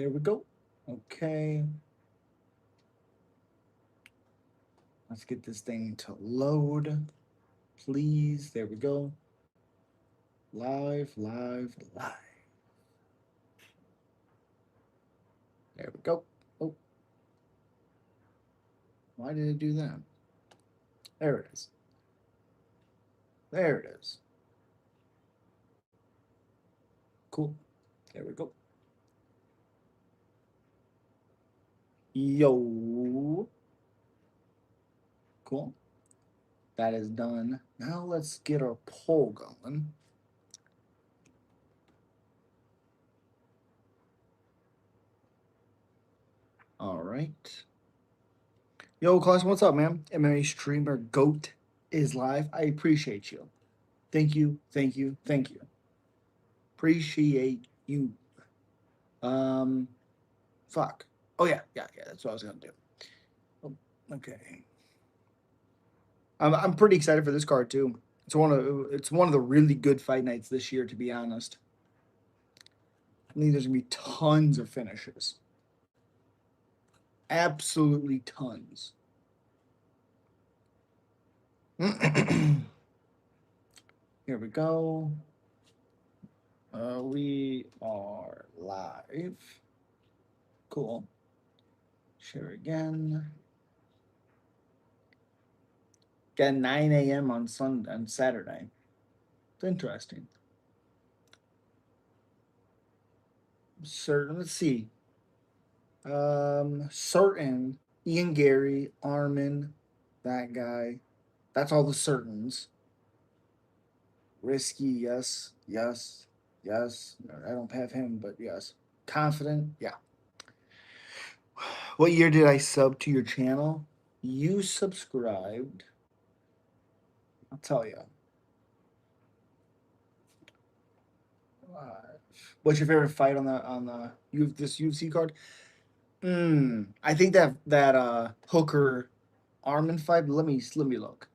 There we go. Okay. Let's get this thing to load. Please. There we go. Live, live, live. There we go. Oh, why did it do that? There it is. There it is. Cool. There we go. Yo. Cool. That is done. Now let's get our poll going. All right. Yo, Class, what's up, man? MMA streamer Goat is live. I appreciate you. Thank you, thank you, thank you. Appreciate you. Um, fuck. Oh yeah, yeah, yeah. That's what I was gonna do. Oh, okay. I'm pretty excited for this card too. It's one of the really good fight nights this year, to be honest. I think there's gonna be tons of finishes. Absolutely tons. Here we go. We are live. Cool. Share again. Got 9 a.m. on Saturday. It's interesting. Certain. Let's see. Certain. Ian Gary, Armin, that guy. That's all the certains. Risky, yes, yes, yes. I don't have him, but yes. Confident, yeah. What year did I sub to your channel? You subscribed. I'll tell you. What's your favorite fight on this UFC card? I think that Hooker Armin fight. Let me look.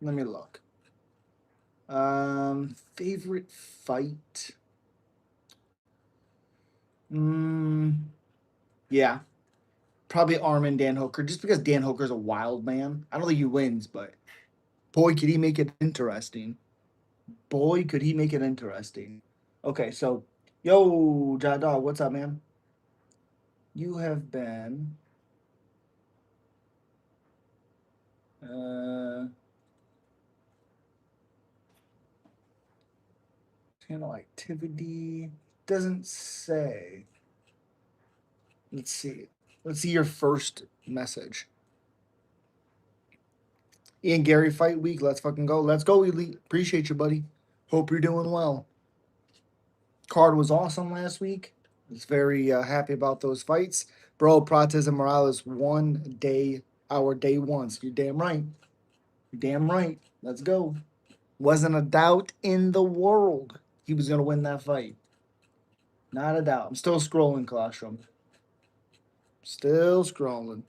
Let me look. Favorite fight. Yeah, probably Armin Dan Hooker, just because Dan Hooker's a wild man. I don't think he wins, but boy, could he make it interesting. Boy, could he make it interesting. Okay, so yo, Ja Dog, what's up, man? You have been uh channel activity doesn't say. Let's see. Let's see your first message. Ian Gary fight week. Let's fucking go. Let's go, Elite. Appreciate you, buddy. Hope you're doing well. Card was awesome last week. I was very happy about those fights. Bro, Prates and Morales our day one. So you're damn right. You're damn right. Let's go. Wasn't a doubt in the world he was going to win that fight. Not a doubt. I'm still scrolling, Colostrum. Still scrolling.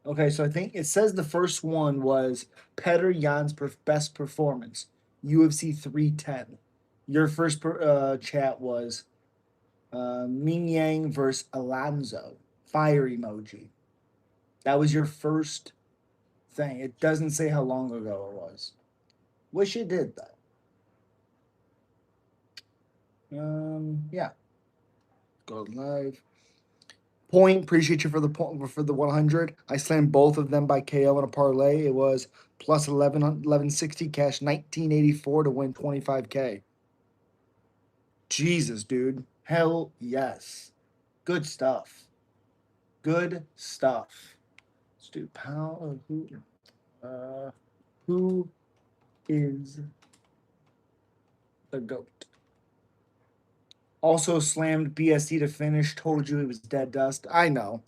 Okay, so I think it says the first one was Petr Yan's best performance, UFC 310. Your first chat was Ming Yang versus Alonzo. Fire emoji. That was your first thing. It doesn't say how long ago it was. Wish it did though. Yeah. Go live. Point. Appreciate you for the point for the 100. I slammed both of them by KO in a parlay. It was plus 1160 cash 1984 to win 25K. Jesus, dude. Hell yes. Good stuff. Good stuff. Let's do pound. Who is the GOAT? Also slammed BSD to finish. Told you he was dead dust. I know.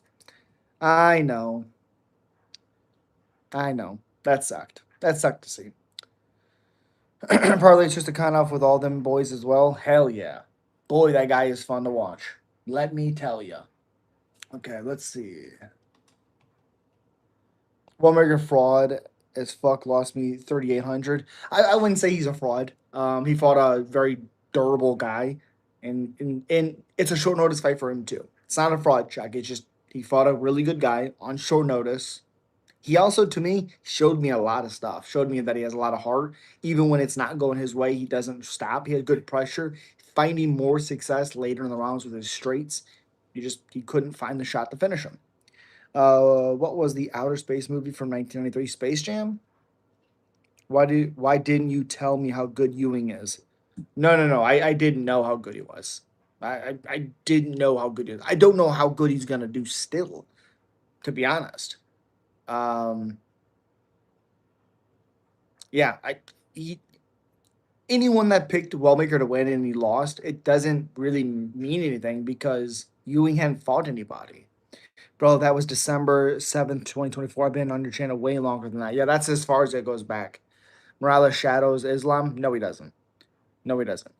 I know. I know. That sucked. That sucked to see. Probably it's just a con off with all them boys as well. Hell yeah. Boy, that guy is fun to watch. Let me tell you. Okay, let's see. Wellmaker fraud as fuck lost me 3,800. I wouldn't say he's a fraud. He fought a very durable guy. And it's a short notice fight for him too. It's not a fraud check. It's just he fought a really good guy on short notice. He also, to me, showed me a lot of stuff. Showed me that he has a lot of heart. Even when it's not going his way, he doesn't stop. He had good pressure, finding more success later in the rounds with his straights. He couldn't find the shot to finish him. What was the outer space movie from 1993? Space Jam. Why didn't you tell me how good Ewing is? No. I didn't know how good he was. I didn't know how good he is. I don't know how good he's gonna do still, to be honest. Um, yeah, he, anyone that picked Wellmaker to win and he lost, it doesn't really mean anything because Ewing hadn't fought anybody. Bro, that was December 7th, 2024. I've been on your channel way longer than that. Yeah, that's as far as it goes back. Morales shadows Islam? No, he doesn't. No, he doesn't.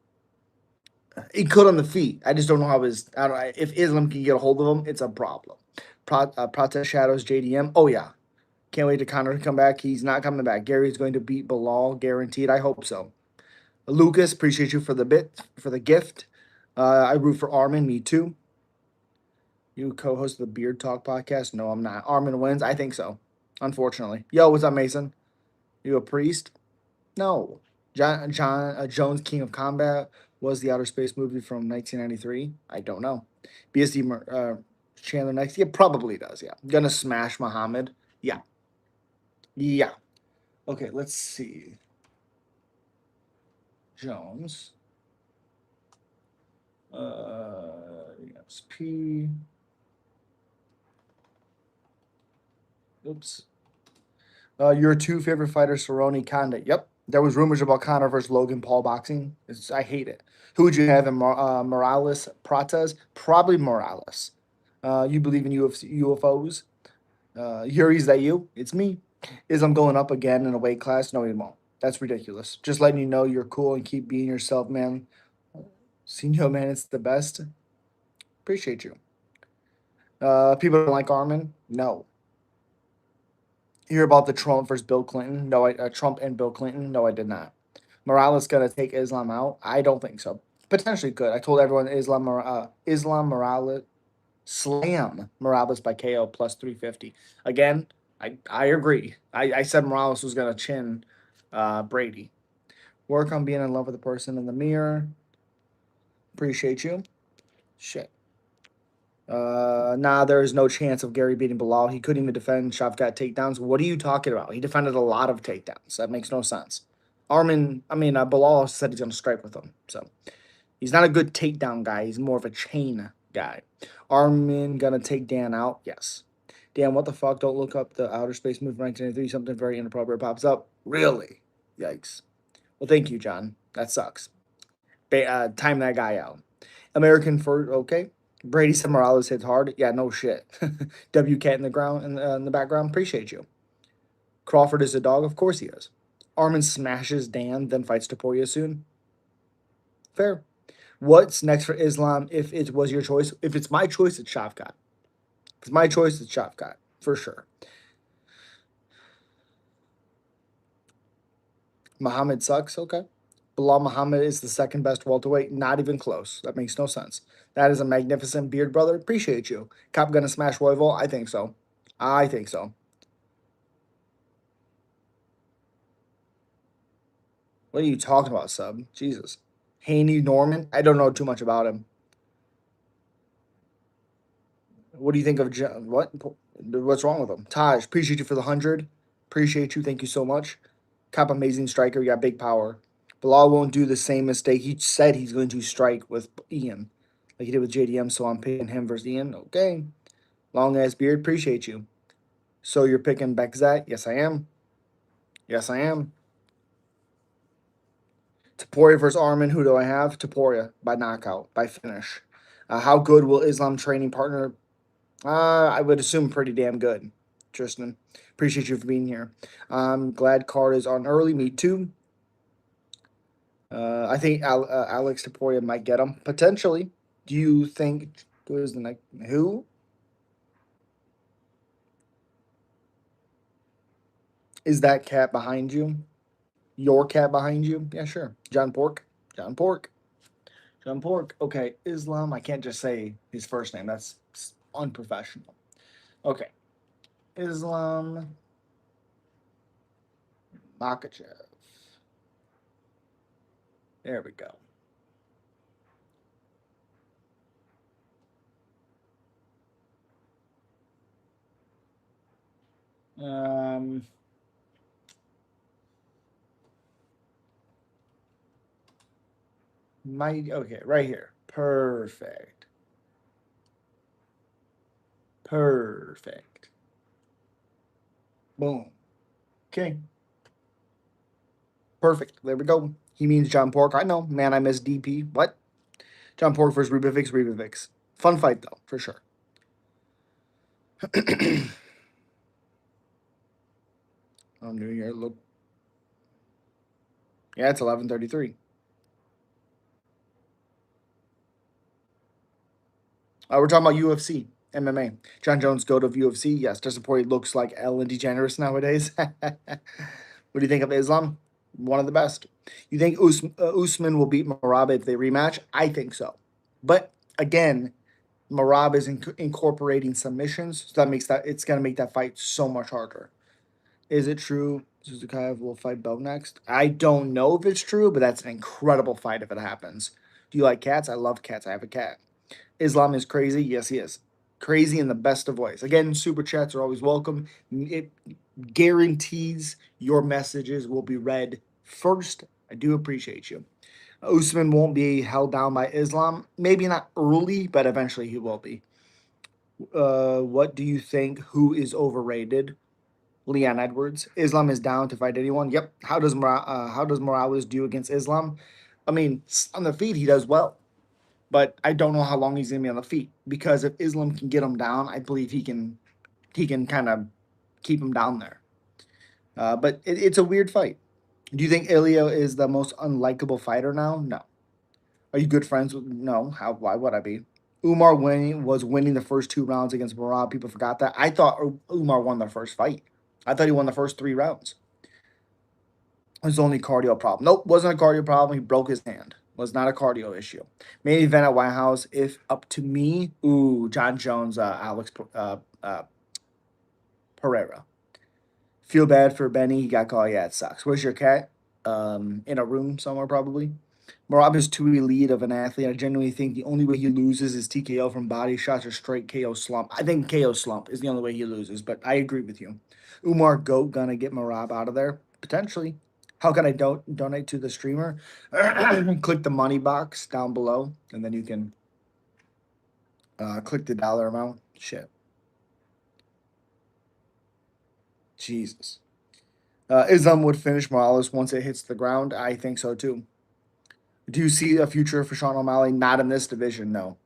He could on the feet. I just don't know how his. I don't. If Islam can get a hold of him, it's a problem. Protest shadows JDM. Oh yeah, can't wait to Connor to come back. He's not coming back. Gary's going to beat Bilal, guaranteed. I hope so. Lucas, appreciate you for the gift. I root for Armin. Me too. You co-host the Beard Talk podcast? No, I'm not. Armin wins. I think so. Unfortunately. Yo, what's up, Mason? You a priest? No. John Jones, King of Combat, was the Outer Space movie from 1993. I don't know. BSD Chandler next. Yeah, probably does. Yeah. Gonna smash Muhammad. Yeah. Yeah. Okay, let's see. Jones. EXP. Oops. Your two favorite fighters, Cerrone, Condit. Yep. There was rumors about Conor versus Logan Paul boxing. I hate it. Who would you have in Morales, Prates? Probably Morales. You believe in UFOs? Yuri's that you? It's me. Is I'm going up again in a weight class? No, he won't. That's ridiculous. Just letting you know you're cool and keep being yourself, man. Senor, man, it's the best. Appreciate you. People don't like Armin? No. Hear about the Trump versus Bill Clinton? No, Trump and Bill Clinton? No, I did not. Morales gonna take Islam out? I don't think so. Potentially could. I told everyone Islam Morales slam Morales by KO plus 350. Again, I agree. I said Morales was gonna chin Brady. Work on being in love with the person in the mirror. Appreciate you. Shit. Nah, there is no chance of Gary beating Bilal. He couldn't even defend Shavkat takedowns. What are you talking about? He defended a lot of takedowns. That makes no sense. Bilal said he's going to strike with him. So he's not a good takedown guy. He's more of a chain guy. Armin going to take Dan out? Yes. Dan, what the fuck? Don't look up the outer space movie 1993. Something very inappropriate pops up. Really? Yikes. Well, thank you, John. That sucks. Time that guy out. American first, okay. Brady said Morales hits hard. Yeah, no shit. W Cat in the ground in the background. Appreciate you. Crawford is a dog. Of course he is. Armin smashes Dan, then fights Taporia soon. Fair. What's next for Islam if it was your choice? If it's my choice, it's Shavkat. If it's my choice, it's Shavkat. For sure. Muhammad sucks. Okay. Bilal Muhammad is the second best welterweight. Not even close. That makes no sense. That is a magnificent beard, brother. Appreciate you. Cop gonna smash Royval? I think so. I think so. What are you talking about, sub? Jesus. Haney Norman? I don't know too much about him. What do you think of what? What's wrong with him? Taj, appreciate you for the 100. Appreciate you. Thank you so much. Cop amazing striker. You got big power. Bilal won't do the same mistake. He said he's going to strike with Ian, like he did with JDM. So I'm picking him versus Ian. Okay. Long ass beard. Appreciate you. So you're picking Bekzat? Yes, I am. Yes, I am. Taporia versus Armin. Who do I have? Taporia by knockout, by finish. How good will Islam training partner? I would assume pretty damn good. Tristan, appreciate you for being here. Glad card is on early. Me too. I think Alex Taporia might get him potentially. Do you think who is the next? Who is that cat behind you? Your cat behind you? Yeah, sure. John Pork. John Pork. John Pork. Okay, Islam. I can't just say his first name. That's unprofessional. Okay, Islam Makachev. There we go. Um, my okay, right here. Perfect. Perfect. Boom. Okay. Perfect. There we go. He means John Pork. I know. Man, I miss DP. What? John Pork versus Rubivix. Rubivix. Fun fight though, for sure. I'm doing here. Look. Yeah, it's 11:33. We're talking about UFC, MMA. John Jones, go to UFC. Yes, to support. He looks like Ellen DeGeneres nowadays. What do you think of Islam? One of the best. You think Usman will beat Marab if they rematch? I think so. But again, Marab is incorporating submissions, so that makes that it's gonna make that fight so much harder. Is it true Suzukaev will fight Bo next? I don't know if it's true, but that's an incredible fight if it happens. Do you like cats? I love cats. I have a cat. Islam is crazy. Yes, he is. Crazy in the best of ways. Again, super chats are always welcome. It guarantees your messages will be read first. I do appreciate you. Usman won't be held down by Islam. Maybe not early, but eventually he will be. What do you think? Who is overrated? Leon Edwards. Islam is down to fight anyone. Yep. How does Morales do against Islam? I mean, on the feet he does well, but I don't know how long he's gonna be on the feet because if Islam can get him down, I believe he can kind of keep him down there. But it's a weird fight. Do you think Ilya is the most unlikable fighter now? No. Are you good friends with? No. How? Why would I be? Umar winning the first 2 rounds against Marab. People forgot that. I thought Umar won the first fight. I thought he won the first 3 rounds. It was only cardio problem. Nope, wasn't a cardio problem. He broke his hand. Was not a cardio issue. Main event at White House. If up to me, ooh, John Jones, Alex Pereira. Feel bad for Benny. He got caught. Yeah, it sucks. Where's your cat? In a room somewhere probably. Marab is too elite of an athlete. I genuinely think the only way he loses is TKO from body shots or straight KO slump. I think KO slump is the only way he loses, but I agree with you. Umar Goat gonna get Marab out of there? Potentially. How can I donate to the streamer? Click the money box down below, and then you can click the dollar amount. Shit. Jesus. Islam would finish Morales once it hits the ground. I think so too. Do you see a future for Sean O'Malley? Not in this division, no.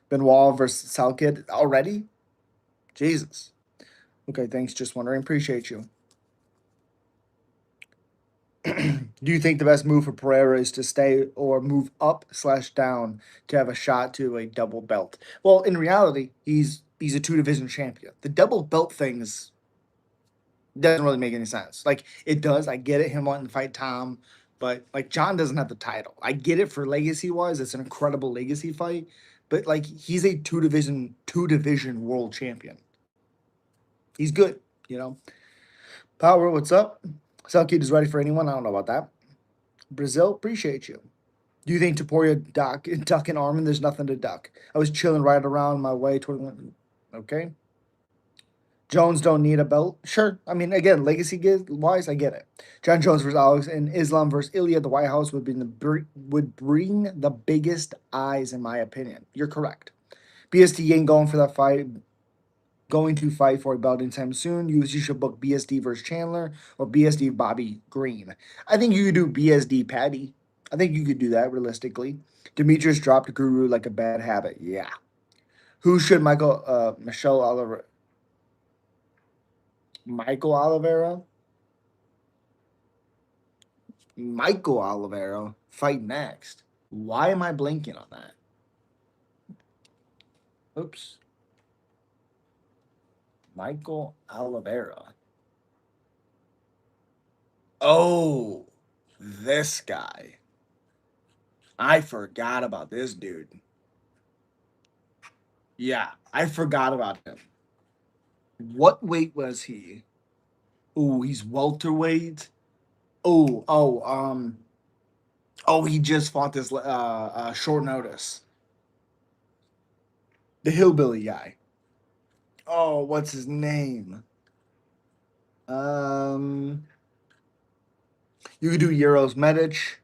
Benoit versus Salkid already? Jesus. Okay, thanks. Just wondering. Appreciate you. Do you think the best move for Pereira is to stay or move up/down to have a shot to a double belt? Well, in reality, he's a two-division champion. The double belt things doesn't really make any sense. Like it does. I get it. Him wanting to fight Tom, but like John doesn't have the title. I get it for legacy wise. It's an incredible legacy fight, but like he's a two division world champion. He's good. You know. Power, what's up? Selkid is ready for anyone. I don't know about that. Brazil, appreciate you. Do you think Taporia duck and Armin? There's nothing to duck. I was chilling right around my way. 21. Okay. Jones don't need a belt. Sure. I mean, again, legacy wise, I get it. John Jones versus Alex and Islam versus Ilya at the White House would bring the biggest eyes, in my opinion. You're correct. BST ain't going for that fight. Going to fight for a belt anytime soon. You should book BSD versus Chandler or BSD Bobby Green. I think you could do BSD Patty. I think you could do that realistically. Demetrius dropped Guru like a bad habit. Yeah. Who should Michael Oliveira? Michael Oliveira fight next. Why am I blanking on that? Oops. Michael Oliveira. Oh, this guy. I forgot about this dude. Yeah, I forgot about him. What weight was he? Oh, he's welterweight. Oh, oh, oh, he just fought this short notice. The hillbilly guy. Oh, what's his name? Um, you could do Euros Medic.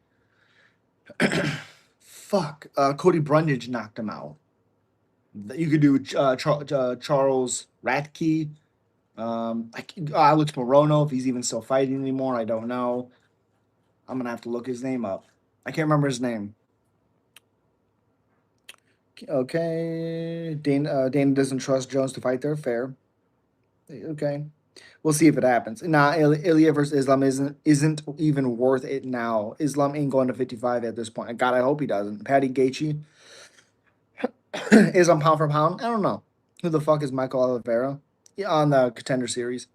Fuck. Cody Brundage knocked him out. You could do Charles Ratke. Like Alex Morono, if he's even still fighting anymore, I don't know. I'm gonna have to look his name up. I can't remember his name. Okay, Dana doesn't trust Jones to fight there. Fair. Okay, we'll see if it happens. Nah, Ilya versus Islam isn't even worth it now. Islam ain't going to 55 at this point. God, I hope he doesn't. Patty Gaethje, Islam pound for pound. I don't know who the fuck is Michael Oliveira, yeah, on the Contender Series.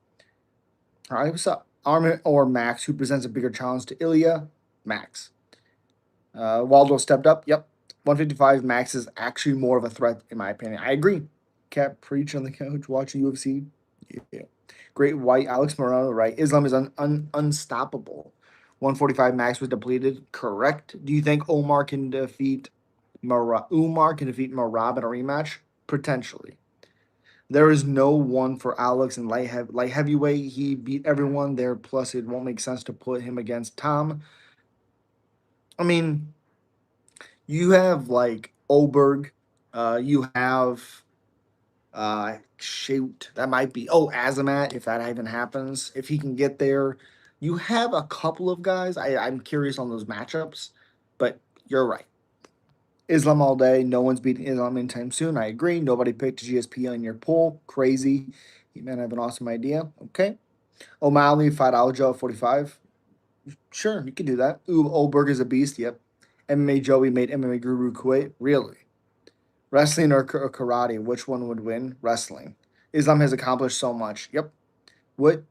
All right, what's up? Armin or Max, who presents a bigger challenge to Ilya? Max. Waldo stepped up. Yep. 155 Max is actually more of a threat, in my opinion. I agree. Cat preach on the couch watching UFC. Yeah. Great white Alex Moreno, right? Islam is unstoppable. 145 Max was depleted. Correct. Do you think Umar can defeat Marab in a rematch? Potentially. There is no one for Alex in light heavyweight. He beat everyone there. Plus, it won't make sense to put him against Tom. I mean, you have like Oberg. You have shoot, that might be Azamat if that even happens. If he can get there. You have a couple of guys. I'm curious on those matchups, but you're right. Islam all day. No one's beating Islam anytime soon. I agree. Nobody picked GSP on your poll. Crazy. You man have an awesome idea. Okay. O'Malley, fight Aljo at 45. Sure, you can do that. Ooh, Oberg is a beast. Yep. MMA Joey made MMA Guru quit. Really? Wrestling or karate? Which one would win? Wrestling. Islam has accomplished so much. Yep. What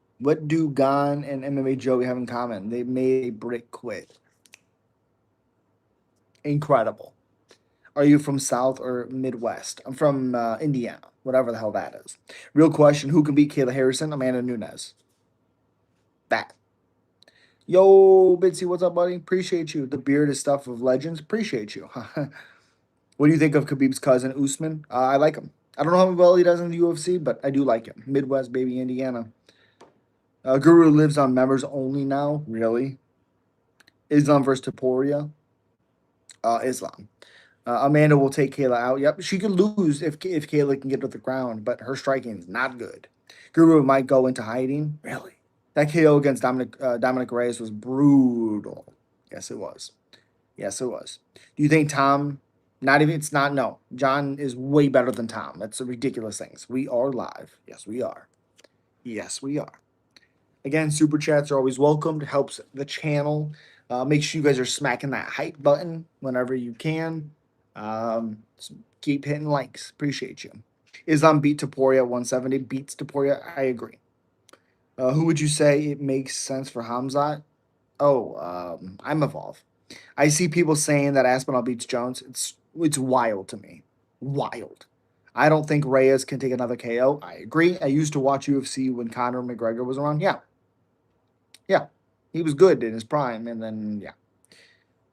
do Gon and MMA Joey have in common? They made a brick quit. Incredible. Are you from South or Midwest? I'm from Indiana, whatever the hell that is. Real question: who can beat Kayla Harrison? Amanda Nunes. That. Yo, Bitsy, what's up, buddy? Appreciate you. The beard is stuff of legends. Appreciate you. What do you think of Khabib's cousin Usman? I like him. I don't know how well he does in the UFC, but I do like him. Midwest, baby, Indiana. Guru lives on members only now. Really? Islam versus Taporia. Islam. Amanda will take Kayla out. Yep, she could lose if Kayla can get to the ground, but her striking is not good. Guru might go into hiding. Really? That KO against Dominic Reyes was brutal. Yes, it was. Yes, it was. Do you think Tom? Not even. It's not. No, John is way better than Tom. That's a ridiculous things. We are live. Yes, we are. Yes, we are. Again, super chats are always welcomed. Helps the channel. Make sure you guys are smacking that hype button whenever you can. Keep hitting likes. Appreciate you. Islam beat Taporia at 170. Beats Taporia. I agree. Who would you say it makes sense for Hamzat? Oh, I'm Evolve. I see people saying that Aspinall beats Jones. It's wild to me. Wild. I don't think Reyes can take another KO. I agree. I used to watch UFC when Conor McGregor was around. Yeah, yeah, he was good in his prime, and then yeah,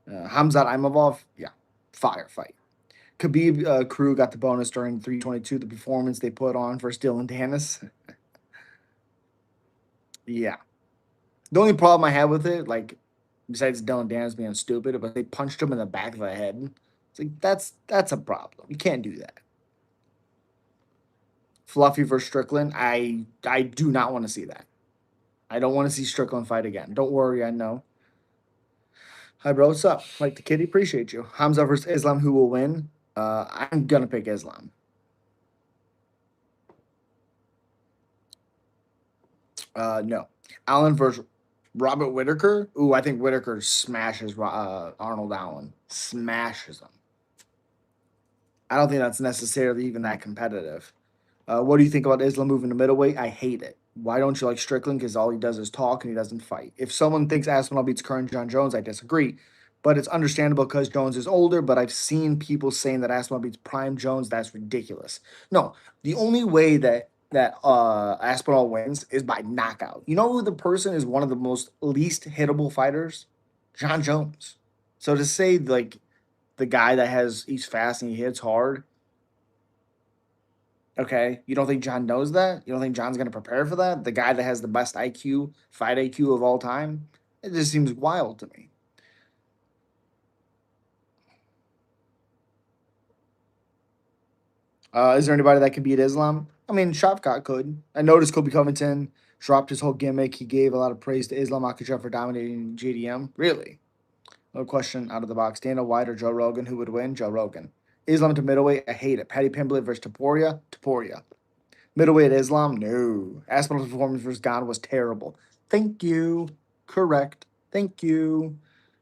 Hamzat Imavov. Yeah, fire fight. Khabib crew got the bonus during 322. The performance they put on for Dylan Dennis. Yeah. The only problem I have with it, like, besides Dylan Dennis being stupid, but they punched him in the back of the head. It's like that's a problem. You can't do that. Fluffy versus Strickland. I do not want to see that. I don't want to see Strickland fight again. Don't worry, I know. Hi, bro. What's up? Like the kitty, appreciate you. Hamza versus Islam. Who will win? I'm gonna pick Islam. No. Allen versus Robert Whitaker. Ooh, I think Whitaker smashes Arnold Allen. Smashes him. I don't think that's necessarily even that competitive. What do you think about Islam moving to middleweight? I hate it. Why don't you like Strickland? Because all he does is talk and he doesn't fight. If someone thinks Aspinall beats current John Jones, I disagree. but it's understandable because Jones is older. But I've seen people saying that Aspinall beats Prime Jones. That's ridiculous. No, the only way that Aspinall wins is by knockout. You know who the person is one of the most least hittable fighters? John Jones. So to say like the guy that he's fast and he hits hard, okay, you don't think John knows that? You don't think John's gonna prepare for that? The guy that has the best IQ, fight IQ of all time? It just seems wild to me. Is there anybody that can beat Islam? I mean, Shavkat could. I noticed Kobe Covington dropped his whole gimmick. He gave a lot of praise to Islam Makhachev for dominating JDM. Really? No question out of the box. Dana White or Joe Rogan? Who would win? Joe Rogan. Islam to middleweight? I hate it. Paddy Pimblett versus Taporia? Taporia. Middleweight Islam? No. Aspinall's performance versus Gane was terrible. Thank you. Correct. Thank you.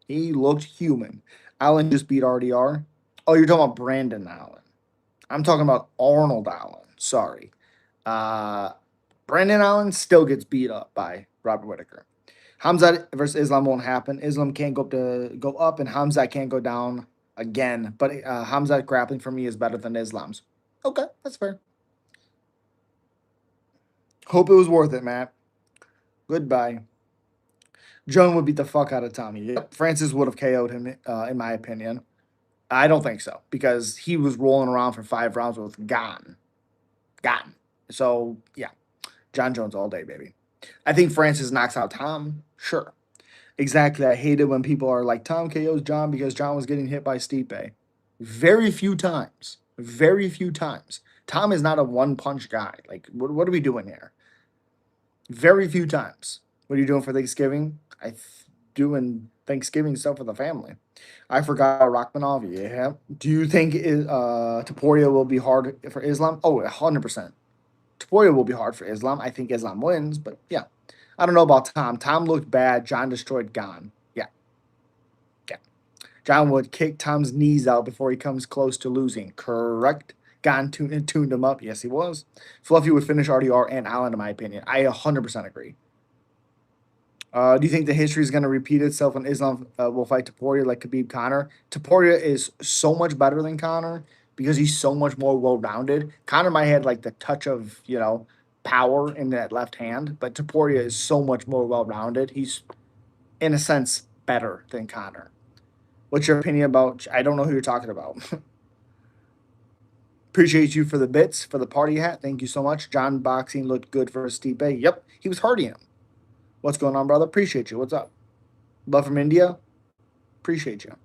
He looked human. Allen just beat RDR. Oh, you're talking about Brandon Allen. I'm talking about Arnold Allen. Sorry. Uh, Brandon Allen still gets beat up by Robert Whitaker. Hamzat versus Islam won't happen. Islam can't go up, and Hamzat can't go down again. But Hamzat grappling for me is better than Islam's. Okay, that's fair. Hope it was worth it, Matt. Goodbye. Joan would beat the fuck out of Tommy. Yep. Francis would have KO'd him, in my opinion. I don't think so because he was rolling around for 5 rounds with Gone. So, yeah, John Jones all day, baby. I think Francis knocks out Tom. Sure. Exactly. I hate it when people are like, Tom KO's John because John was getting hit by Stipe. Very few times. Very few times. Tom is not a one punch guy. Like, what are we doing here? Very few times. What are you doing for Thanksgiving? Doing Thanksgiving stuff with the family. I forgot Rachmanov. Yeah. Do you think Taporia will be hard for Islam? Oh, 100%. Taporia will be hard for Islam. I think Islam wins, but yeah. I don't know about Tom. Tom looked bad. John destroyed Gane. Yeah. Yeah. John would kick Tom's knees out before he comes close to losing. Correct. Gane tuned him up. Yes, he was. Fluffy would finish RDR and Allen, in my opinion. I 100% agree. Do you think the history is going to repeat itself when Islam will fight Taporia like Khabib Connor? Taporia is so much better than Connor because he's so much more well rounded. Connor might have like the touch of power in that left hand, but Taporia is so much more well rounded. He's in a sense better than Connor. What's your opinion about? I don't know who you're talking about. Appreciate you for the bits for the party hat. Thank you so much. John Boxing looked good for Stipe. Yep, he was hardying him. What's going on, brother? Appreciate you. What's up? Love from India. Appreciate you.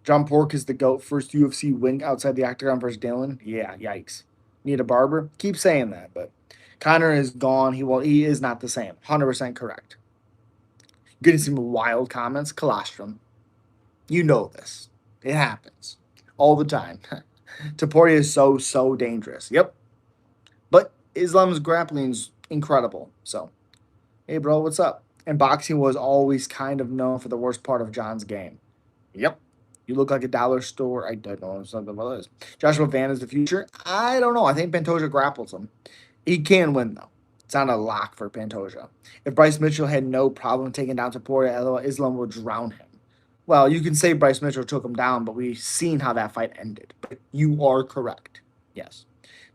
John Pork is the GOAT. First UFC win outside the octagon versus Dylan. Yeah, yikes. Need a barber? Keep saying that, but Connor is gone. He is not the same. 100% correct. Getting some wild comments. Colostrum. You know this. It happens. All the time. Taporia is so dangerous. Yep. But Islam's grappling's incredible. So, hey, bro, what's up? And boxing was always kind of known for the worst part of John's game. Yep. You look like a dollar store. I don't know something about this. Joshua Van is the future. I don't know. I think Pantoja grapples him. He can win though. It's not a lock for Pantoja. If Bryce Mitchell had no problem taking down Taporia, Islam would drown him. Well, you can say Bryce Mitchell took him down, but we've seen how that fight ended. But you are correct. Yes.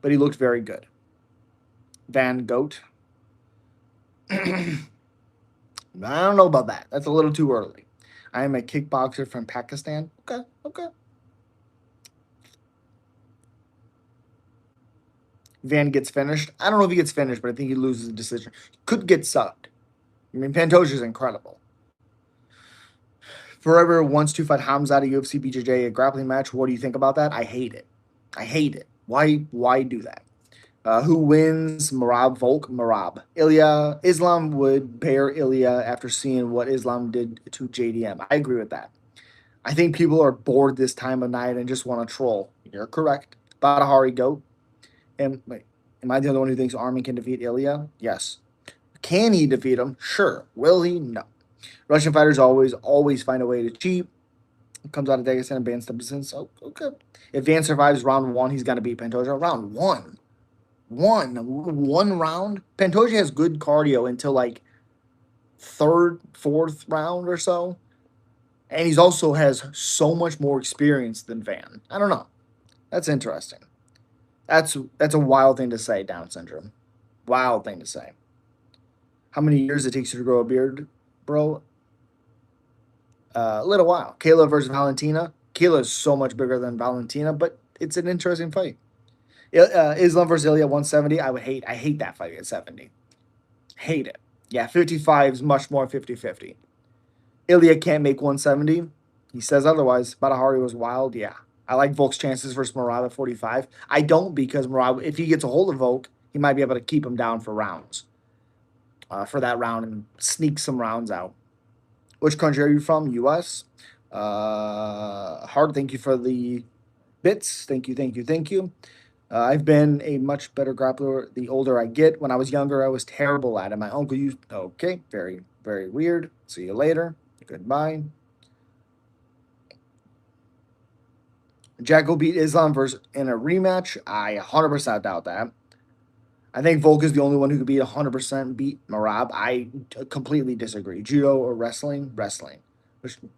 But he looked very good. Van Goat. I don't know about that. That's a little too early. I am a kickboxer from Pakistan. Okay, okay. Van gets finished. I don't know if he gets finished, but I think he loses the decision. Could get subbed. I mean, Pantoja is incredible. Forever wants to fight Hamza at a UFC BJJ a grappling match. What do you think about that? I hate it. I hate it. Why do that? Who wins? Marab Volk? Marab. Ilya. Islam would bear Ilya after seeing what Islam did to JDM. I agree with that. I think people are bored this time of night and just want to troll. You're correct. Badahari Goat. Wait, am I the only one who thinks Armin can defeat Ilya? Yes. Can he defeat him? Sure. Will he? No. Russian fighters always find a way to cheat. Comes out of Dagestan and bans substance. Oh, okay. If Van survives round one, he's gonna beat Pantoja. Round one. One round. Pantoja has good cardio until like third, fourth round or so. And he's also has so much more experience than Van. I don't know. That's interesting. That's a wild thing to say, Down syndrome. Wild thing to say. How many years it takes you to grow a beard, bro? A little while. Kayla versus Valentina. Kayla is so much bigger than Valentina, but it's an interesting fight. Islam versus Ilya 170. I hate that fight at 70. Hate it. Yeah, 55 is much more 50-50. Ilya can't make 170. He says otherwise. Badahari was wild. Yeah. I like Volk's chances versus Murad at 45. I don't because Murad, if he gets a hold of Volk, he might be able to keep him down for rounds. For that round and sneak some rounds out. Which country are you from? U.S. Hard. Thank you for the bits. Thank you. Thank you. Thank you. I've been a much better grappler the older I get. When I was younger, I was terrible at it. My uncle used. Okay, very, very weird. See you later. Goodbye. Jacko beat Islam versus in a rematch. I 100% doubt that. I think Volk is the only one who could be 100% beat Marab. I completely disagree. Judo or wrestling? Wrestling. Which, do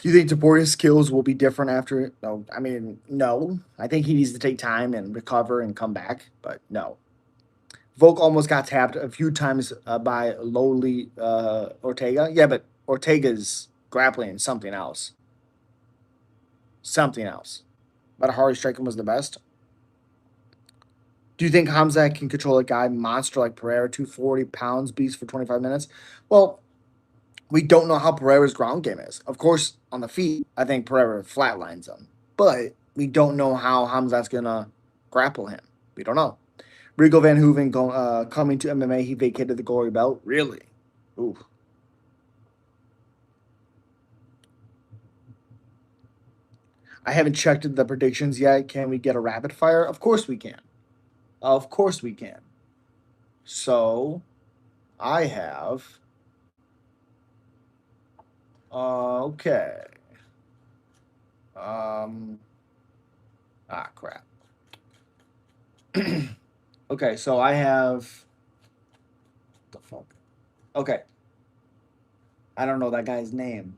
you think Taporia's skills will be different after it? No, I mean, no. I think he needs to take time and recover and come back, but no. Volk almost got tapped a few times by lowly Ortega. Yeah, but Ortega's grappling something else. Something else. But Hari striking was the best. Do you think Hamzat can control a guy monster like Pereira, 240 pounds, beast for 25 minutes? Well, we don't know how Pereira's ground game is. Of course, on the feet, I think Pereira flatlines him. But we don't know how Hamzat's going to grapple him. We don't know. Rico Van Hooven coming to MMA, he vacated the glory belt. Really? Ooh. I haven't checked the predictions yet. Can we get a rapid fire? Of course we can. Of course we can. So I have. Okay. Um. Crap. Okay, so I have. The fuck. Okay. I don't know that guy's name.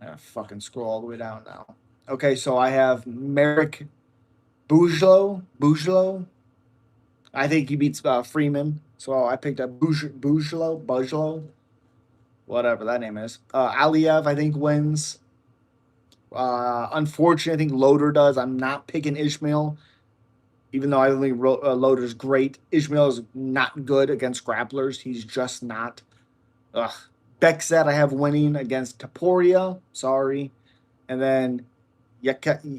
I gotta fucking scroll all the way down now. Okay, so I have Merrick Bujlo. I think he beats Freeman. So I picked up Bujlo, whatever that name is. Aliev, I think, wins. Unfortunately, I think Loader does. I'm not picking Ishmael, even though I think Loader's great. Ishmael is not good against grapplers. He's just not. Ugh. Bekzat I have winning against Taporia. Sorry. And then Yakiev.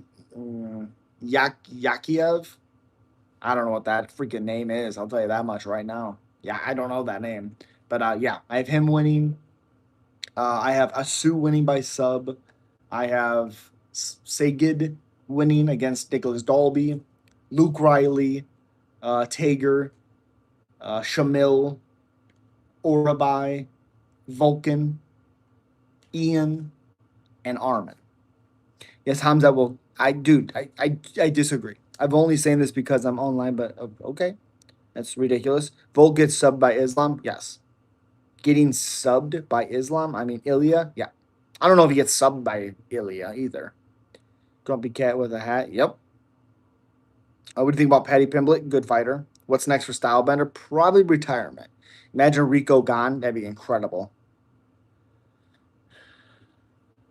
I don't know what that freaking name is. I'll tell you that much right now. Yeah, I don't know that name. But yeah, I have him winning. I have Asu winning by sub. I have Sagid winning against Nicholas Dalby. Luke Riley, Tager, Shamil, Orabai, Vulcan, Ian, and Armin. Yes, Hamza will. I disagree. I've only saying this because I'm online, but okay, that's ridiculous. Volk gets subbed by Islam. Yes, getting subbed by Islam. I mean Ilya. Yeah, I don't know if he gets subbed by Ilya either. Grumpy cat with a hat. Yep. What do you think about Patty Pimblett? Good fighter. What's next for Stylebender? Probably retirement. Imagine Rico gone. That'd be incredible.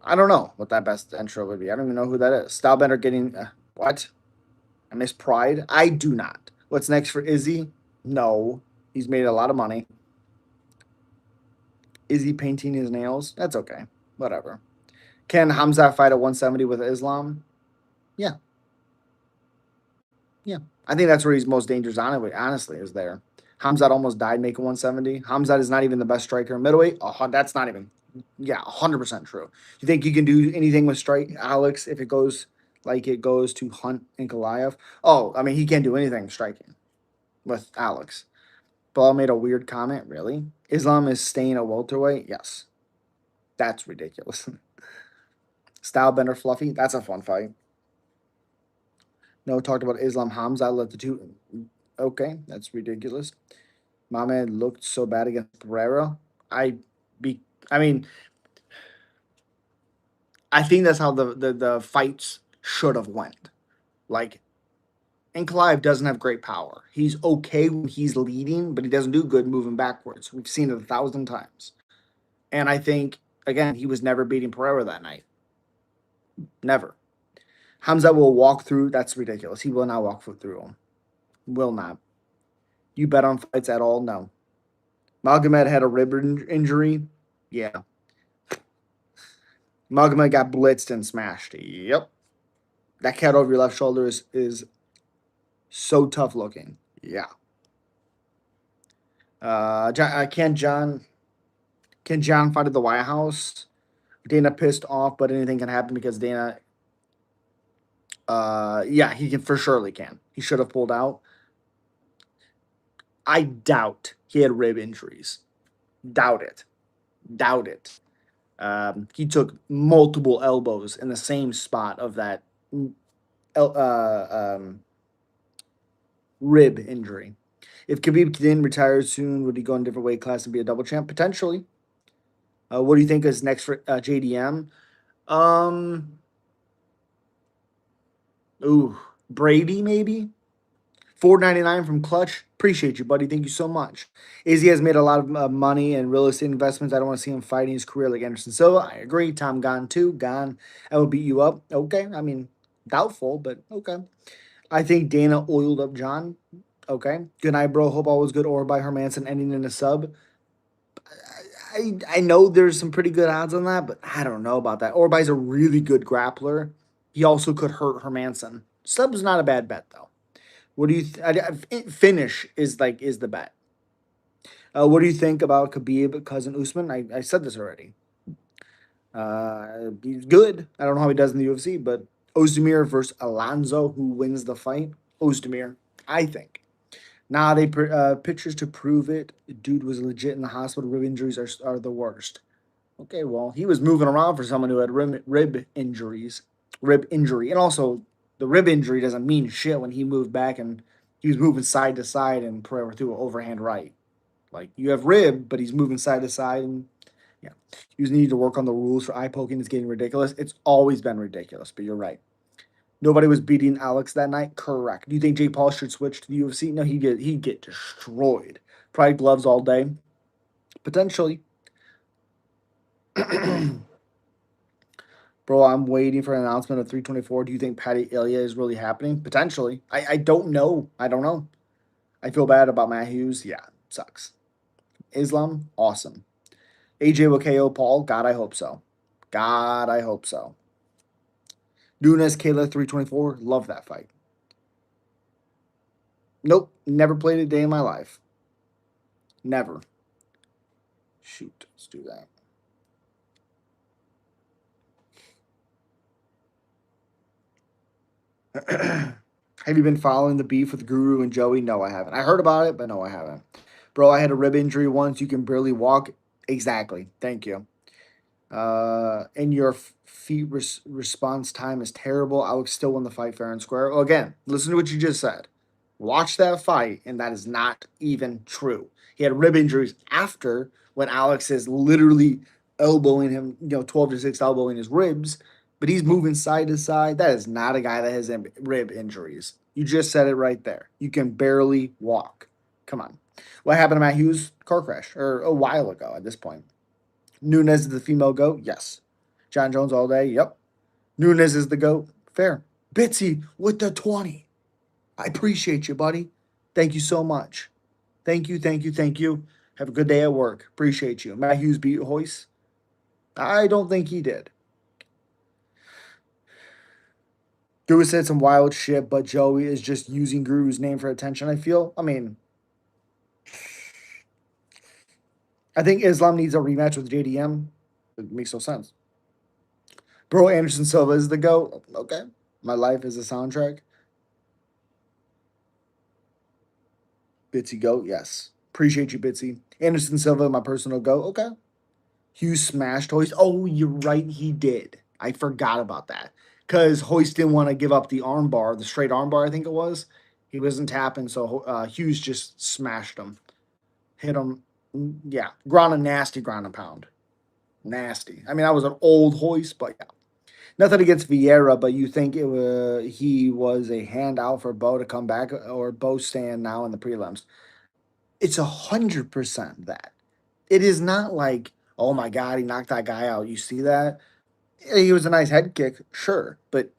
I don't know what that best intro would be. I don't even know who that is. Stylebender getting what? I miss Pride. I do not. What's next for Izzy? No, he's made a lot of money. Izzy painting his nails. That's okay. Whatever. Can Hamza fight at 170 with Islam? Yeah, yeah. I think that's where he's most dangerous. Honestly, is there. Hamzat almost died making 170. Hamzat is not even the best striker in middleweight. That's not even. Yeah, 100% true. You think you can do anything with strike Alex if it goes like it goes to Hunt and Goliath? Oh, I mean he can't do anything striking with Alex. Ball made a weird comment. Really? Islam is staying at welterweight? Yes. That's ridiculous. Stylebender Fluffy. That's a fun fight. No, talked about Islam Hamza. Let the two. Okay, that's ridiculous. My man looked so bad against Pereira. I be I mean, I think that's how the fights should have went. Like, and Clive doesn't have great power. He's okay when he's leading, but he doesn't do good moving backwards. We've seen it 1,000 times. And I think again, he was never beating Pereira that night. Never. Hamza will walk through. That's ridiculous. He will not walk through him. Will not. You bet on fights at all? No. Magomed had a rib injury. Yeah. Magomed got blitzed and smashed. Yep. That cat over your left shoulder is so tough looking. Yeah. Can John fight at the White House? Dana pissed off, but anything can happen because Dana. Yeah, he can for surely can. He should have pulled out. I doubt he had rib injuries. Doubt it. Doubt it. He took multiple elbows in the same spot of that rib injury. If Khabib didn't retire soon, would he go in a different weight class and be a double champ? Potentially. What do you think is next for JDM? Um, ooh, Brady maybe. 4.99 from Clutch. Appreciate you, buddy. Thank you so much. Izzy has made a lot of money in real estate investments. I don't want to see him fighting his career like Anderson Silva. I agree. Tom Gone too. Gone. I will beat you up. Okay. I mean, doubtful, but okay. I think Dana oiled up John. Okay. Good night, bro. Hope all was good. Or by Hermanson ending in a sub. I know there's some pretty good odds on that, but I don't know about that. Orby's a really good grappler. He also could hurt Hermanson. Sub's not a bad bet though. What do you finish is the bet? What do you think about Khabib cousin Usman? I said this already. He's good. I don't know how he does in the UFC, but Ozdemir versus Alonzo, who wins the fight? Ozdemir, I think. Nah, they pictures to prove it. Dude was legit in the hospital. Rib injuries are the worst. Okay, well, he was moving around for someone who had rib injuries, rib injury, and also the rib injury doesn't mean shit when he moved back and he was moving side to side and Pereira threw an overhand right. Like you have rib, but he's moving side to side, and yeah, you need to work on the rules for eye poking. It's getting ridiculous. It's always been ridiculous, but you're right. Nobody was beating Alex that night. Correct. Do you think Jake Paul should switch to the UFC? No, he'd get destroyed. Probably gloves all day. Potentially. Bro, I'm waiting for an announcement of 324. Do you think Patty Ilya is really happening? Potentially. I don't know. I don't know. I feel bad about Matt Hughes. Yeah, sucks. Islam, awesome. AJ will KO Paul. God, I hope so. God, I hope so. Nunes, Kayla, 324. Love that fight. Nope. Never played a day in my life. Never. Shoot. Let's do that. Have you been following the beef with Guru and Joey? No, I haven't. I heard about it, but no, I haven't. Bro, I had a rib injury once. You can barely walk. Exactly. Thank you. And your feet response time is terrible. I would still win the fight fair and square. Well, again, listen to what you just said. Watch that fight, and that is not even true. He had rib injuries after when Alex is literally elbowing him, 12-6 elbowing his ribs, but he's moving side to side. That is not a guy that has rib injuries. You just said it right there. You can barely walk. Come on. What happened to Matt Hughes? Car crash, or a while ago at this point. Nunes is the female goat? Yes. John Jones all day? Yep. Nunes is the goat? Fair. Bitsy with the 20. I appreciate you, buddy. Thank you so much. Thank you, thank you, thank you. Have a good day at work. Appreciate you. Matt Hughes beat Hoist? I don't think he did. Guru said some wild shit, but Joey is just using Guru's name for attention, I feel. I mean, I think Islam needs a rematch with JDM. It makes no sense. Bro, Anderson Silva is the GOAT. Okay. My life is a soundtrack. Bitsy GOAT, yes. Appreciate you, Bitsy. Anderson Silva, my personal GOAT. Okay. Hughes smashed Hoist. Oh, you're right, he did. I forgot about that. Because Hoist didn't want to give up the armbar, the straight armbar, I think it was. He wasn't tapping, so Hughes just smashed him. hit him. Yeah, ground a nasty ground and pound. Nasty. I mean, that was an old hoist, but yeah. Nothing against Vieira, but you think he was a handout for Bo to come back, or Bo stand now in the prelims? It's 100% that. It is not like, oh my god, he knocked that guy out. You see that? Yeah, he was a nice head kick, sure, but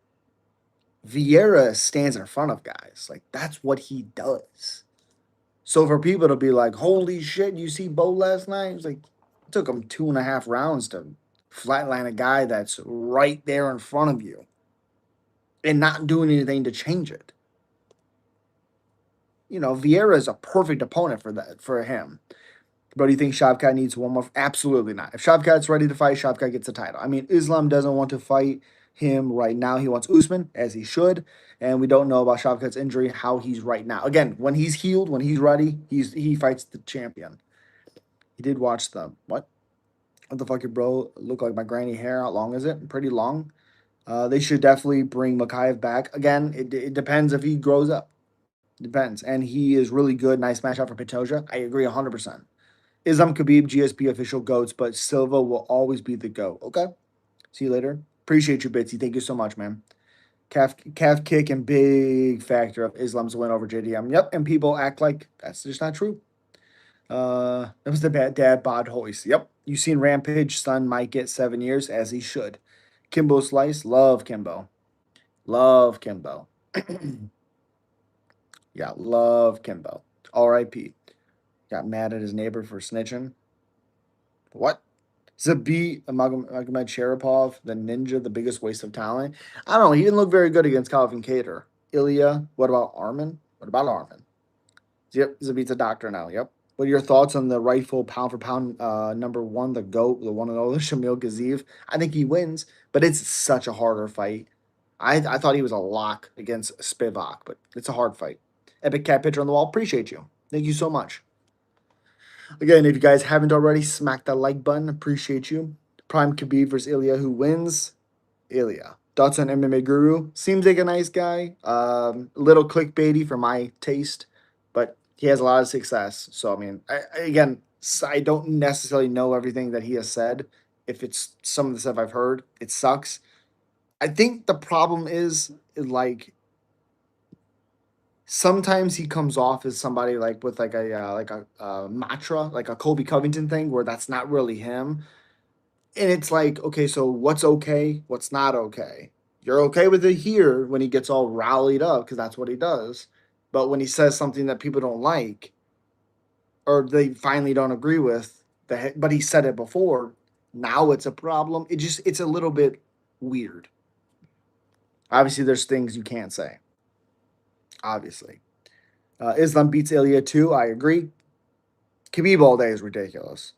Vieira stands in front of guys. Like that's what he does. So for people to be like, holy shit, you see Bo last night? It's like it took him 2.5 rounds to flatline a guy that's right there in front of you and not doing anything to change it. You know, Vieira is a perfect opponent for that for him. But do you think Shavkat needs one more? Absolutely not. If Shavkat's ready to fight, Shavkat gets the title. I mean, Islam doesn't want to fight him right now. He wants Usman, as he should. And we don't know about Shavkat's injury, how he's right now. Again, when he's healed, when he's ready, he fights the champion. He did watch the what? What the fuck, your bro? Look like my granny hair. How long is it? Pretty long. They should definitely bring Makayev back. Again, it depends if he grows up. Depends. And he is really good. Nice matchup for Pitoja. I agree 100%. Islam Khabib, GSP official goats, but Silva will always be the GOAT. Okay. See you later. Appreciate you, Bitsy. Thank you so much, man. Calf kick and big factor of Islam's win over JDM. Yep. And people act like that's just not true. That was the bad dad bod hoist. Yep. You seen Rampage son might get 7 years, as he should. Kimbo Slice, love Kimbo. Love Kimbo. Yeah, love Kimbo. R.I.P. Got mad at his neighbor for snitching. What? Zabit Magomed Sharapov, the ninja, the biggest waste of talent. I don't know. He didn't look very good against Calvin Cater. Ilya, what about Armin? What about Armin? Yep, Zabit's a doctor now. Yep. What are your thoughts on the rightful pound for pound number one, the GOAT, the one and only Shamil Gaziv? I think he wins, but it's such a harder fight. I thought he was a lock against Spivak, but it's a hard fight. Epic Cat picture on the wall. Appreciate you. Thank you so much. Again, if you guys haven't already, smack that like button. Appreciate you. Prime Khabib versus Ilya. Who wins? Ilya. Thoughts on MMA Guru? Seems like a nice guy. A little clickbaity for my taste, but he has a lot of success. So, I mean, I don't necessarily know everything that he has said. If it's some of the stuff I've heard, it sucks. I think the problem is like sometimes he comes off as somebody like with like a mantra, like a Kobe Covington thing, where that's not really him. And it's like, okay, so what's okay? What's not okay? You're okay with it here when he gets all rallied up because that's what he does. But when he says something that people don't like or they finally don't agree with, but he said it before, now it's a problem. It's a little bit weird. Obviously, there's things you can't say. Obviously, Islam beats Ilya too. I agree. Khabib all day is ridiculous.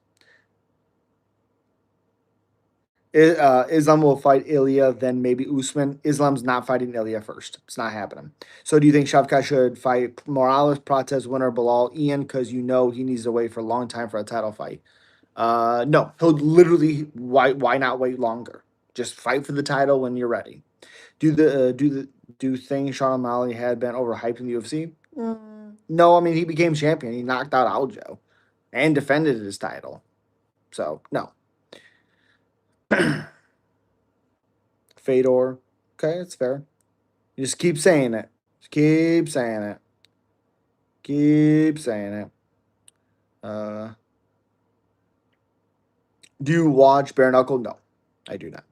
Islam will fight Ilya, then maybe Usman. Islam's not fighting Ilya first. It's not happening. So do you think Shavkat should fight Morales, Prates, winner Bilal, Ian? Because you know he needs to wait for a long time for a title fight. No, he'll literally why not wait longer? Just fight for the title when you're ready. Do things Sean O'Malley had been overhyped in the UFC? No, I mean he became champion. He knocked out Aljo and defended his title. So no. Fedor. Okay, it's fair. You just keep saying it. Just keep saying it. Keep saying it. Uh, do you watch Bare Knuckle? No, I do not.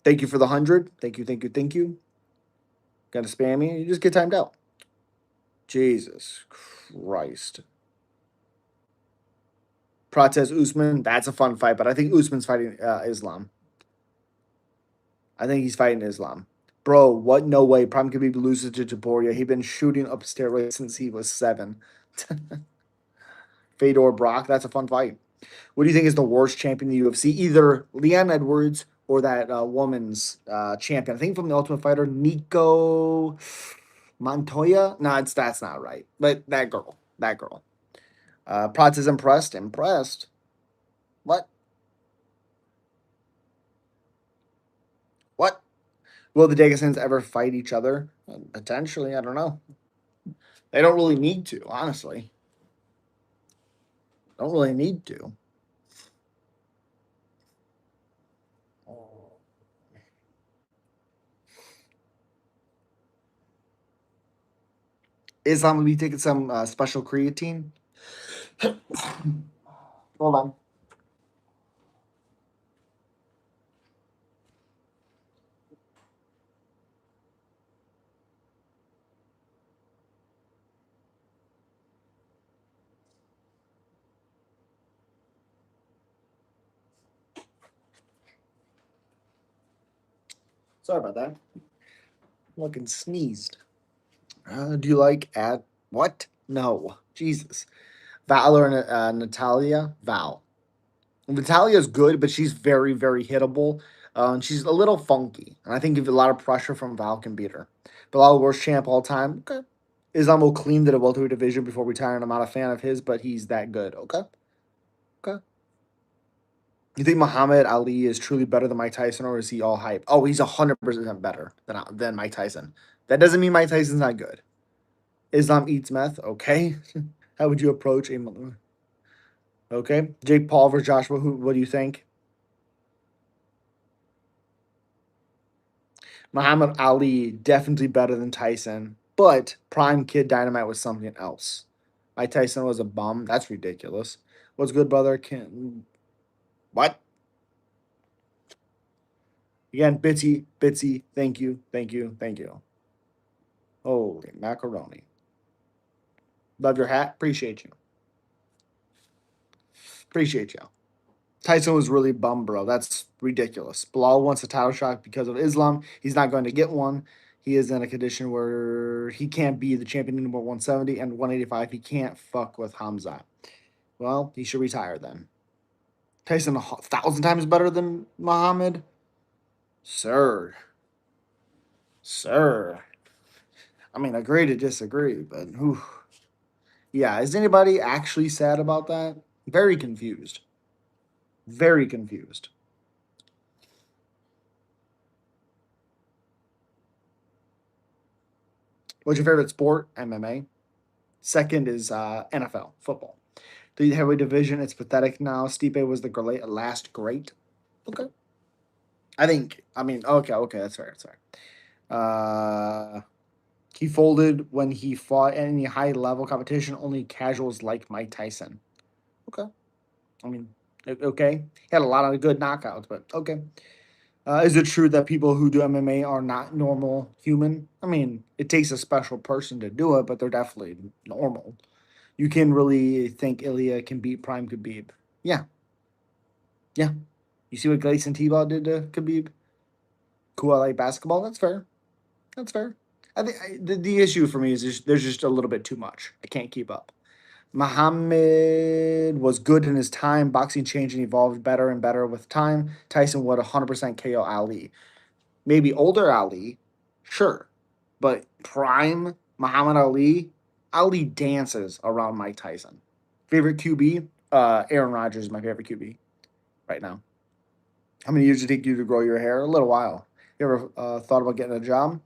Thank you for the 100. Thank you, thank you, thank you. Got to spam me. You just get timed out. Jesus Christ. Prates Usman. That's a fun fight, but I think Usman's fighting Islam. I think he's fighting Islam. Bro, what? No way. Prime Khabib loses to Jaboria. He's been shooting up steroids since he was 7. Fedor Brock. That's a fun fight. What do you think is the worst champion in the UFC? Either Leon Edwards or that woman's champion. I think from the Ultimate Fighter, Nico Montoya. No, that's not right. But that girl. That girl. Prats is impressed. Impressed. What? What? Will the Dagesons ever fight each other? Potentially. I don't know. They don't really need to, honestly. Don't really need to. Islam will be taking some special creatine. Hold on. Sorry about that. Fucking sneezed. Do you like at what? No, Jesus. Val or Natalia? Val. Natalia's good, but she's very, very hittable. And she's a little funky. And I think if a lot of pressure from Val can beat her. Bilal, worst champ all time. Okay. Islam will clean the welterweight division before retiring. I'm not a fan of his, but he's that good. Okay. Okay. You think Muhammad Ali is truly better than Mike Tyson, or is he all hype? Oh, he's 100% better than Mike Tyson. That doesn't mean Mike Tyson's not good. Islam eats meth. Okay. How would you approach a? Okay. Jake Paul versus Joshua. What do you think? Muhammad Ali definitely better than Tyson, but Prime Kid Dynamite was something else. Mike Tyson was a bum. That's ridiculous. What's good, brother? What? Again, Bitsy. Thank you, thank you, thank you. Holy macaroni! Love your hat. Appreciate you. Appreciate you. Tyson was really bummed, bro. That's ridiculous. Bilal wants a title shot because of Islam. He's not going to get one. He is in a condition where he can't be the champion anymore. 170 and 185. He can't fuck with Hamza. Well, he should retire then. Tyson 1,000 times better than Muhammad? Sir. Sir. I mean, agree to disagree, but whew. Yeah, is anybody actually sad about that? Very confused. Very confused. What's your favorite sport? MMA. Second is NFL, football. The heavyweight division, it's pathetic now. Stipe was the last great. Okay. Okay, that's fair. That's fair. He folded when he fought any high level competition. Only casuals like Mike Tyson. Okay. I mean, okay. He had a lot of good knockouts, but okay. Is it true that people who do MMA are not normal human? I mean, it takes a special person to do it, but they're definitely normal. You can really think Ilya can beat Prime Khabib. Yeah, yeah. You see what Gleison Tebow did to Khabib? Cool, I like basketball. That's fair. That's fair. I think the issue for me is there's just a little bit too much. I can't keep up. Muhammad was good in his time. Boxing changed and evolved better and better with time. Tyson would 100% KO Ali. Maybe older Ali, sure. But prime Muhammad Ali, Ali dances around Mike Tyson. Favorite QB? Aaron Rodgers is my favorite QB right now. How many years did it take you to grow your hair? A little while. You ever thought about getting a job?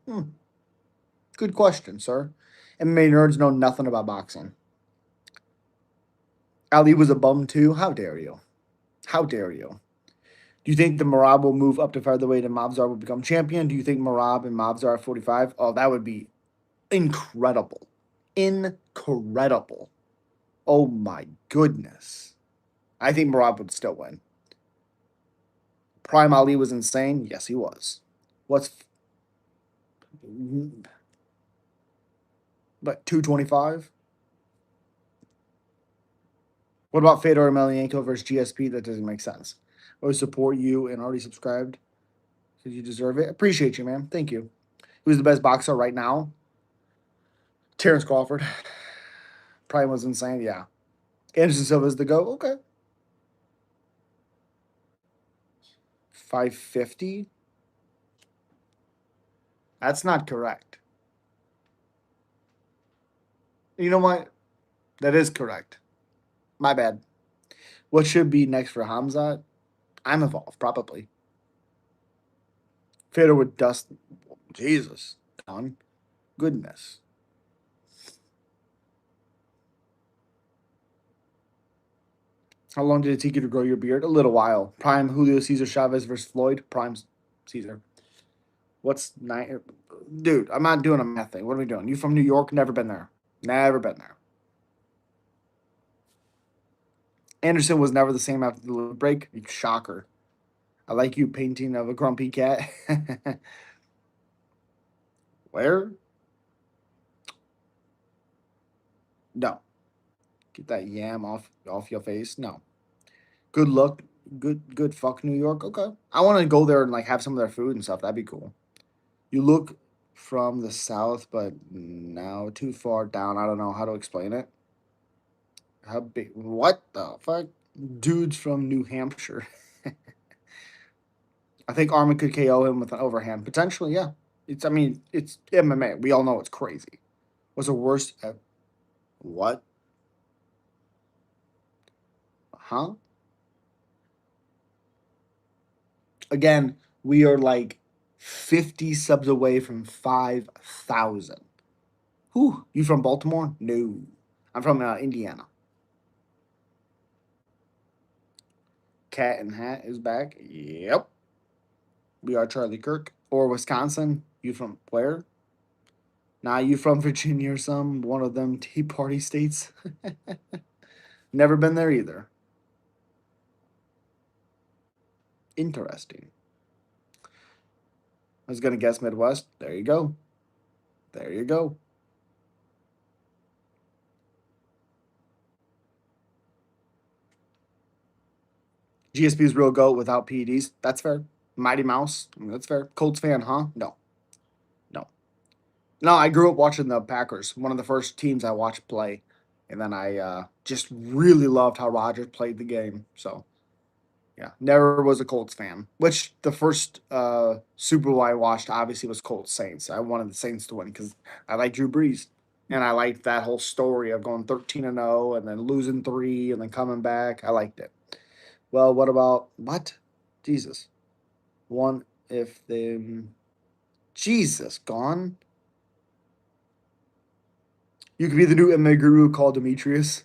Good question, sir. MMA nerds know nothing about boxing. Ali was a bum too. How dare you? How dare you? Do you think the Marab will move up to featherweight and Mavzar will become champion? Do you think Marab and Mavzar at 45? Oh, that would be incredible. Incredible. Oh my goodness. I think Marab would still win. Prime Ali was insane. Yes, he was. What's but 225? What about Fedor Emelianenko versus GSP? That doesn't make sense. I would support you and already subscribed because you deserve it. Appreciate you, man. Thank you. Who's the best boxer right now? Terrence Crawford. Prime was insane. Yeah. Anderson Silva's the go. Okay. 550. That's not correct. You know what? That is correct. My bad. What should be next for Hamzat? I'm evolved, probably. Fedor with dust. Jesus. Don. Goodness. How long did it take you to grow your beard? A little while. Prime Julio Cesar Chavez versus Floyd. Prime Caesar. What's nine? Dude, I'm not doing a math thing. What are we doing? You from New York? Never been there. Never been there. Anderson was never the same after the break. Shocker. I like you painting of a grumpy cat. Where? No. Get that yam off your face. No. Good luck. Good fuck New York. Okay. I want to go there and like have some of their food and stuff. That'd be cool. You look from the south, but now too far down. I don't know how to explain it. How big? What the fuck? Dude's from New Hampshire. I think Armin could KO him with an overhand. Potentially, yeah. It's. I mean, it's MMA. We all know it's crazy. What's the worst? What? Huh? Again, we are like 50 subs away from 5,000. Whew. You from Baltimore? No. I'm from Indiana. Cat and Hat is back. Yep. We are Charlie Kirk. Or Wisconsin. You from where? Nah, you from Virginia or some one of them Tea Party states? Never been there either. Interesting. I was gonna guess Midwest. There you go. There you go. GSP's real goat without PEDs. That's fair. Mighty Mouse. That's fair. Colts fan, huh? No. No. No, I grew up watching the Packers. One of the first teams I watched play. And then I just really loved how Rodgers played the game. So yeah, never was a Colts fan. Which the first Super Bowl I watched obviously was Colts Saints. I wanted the Saints to win because I like Drew Brees, and I liked that whole story of going 13-0 and then losing three and then coming back. I liked it. Well, what about what? Jesus, one if they Jesus gone. You could be the new MMA guru called Demetrius.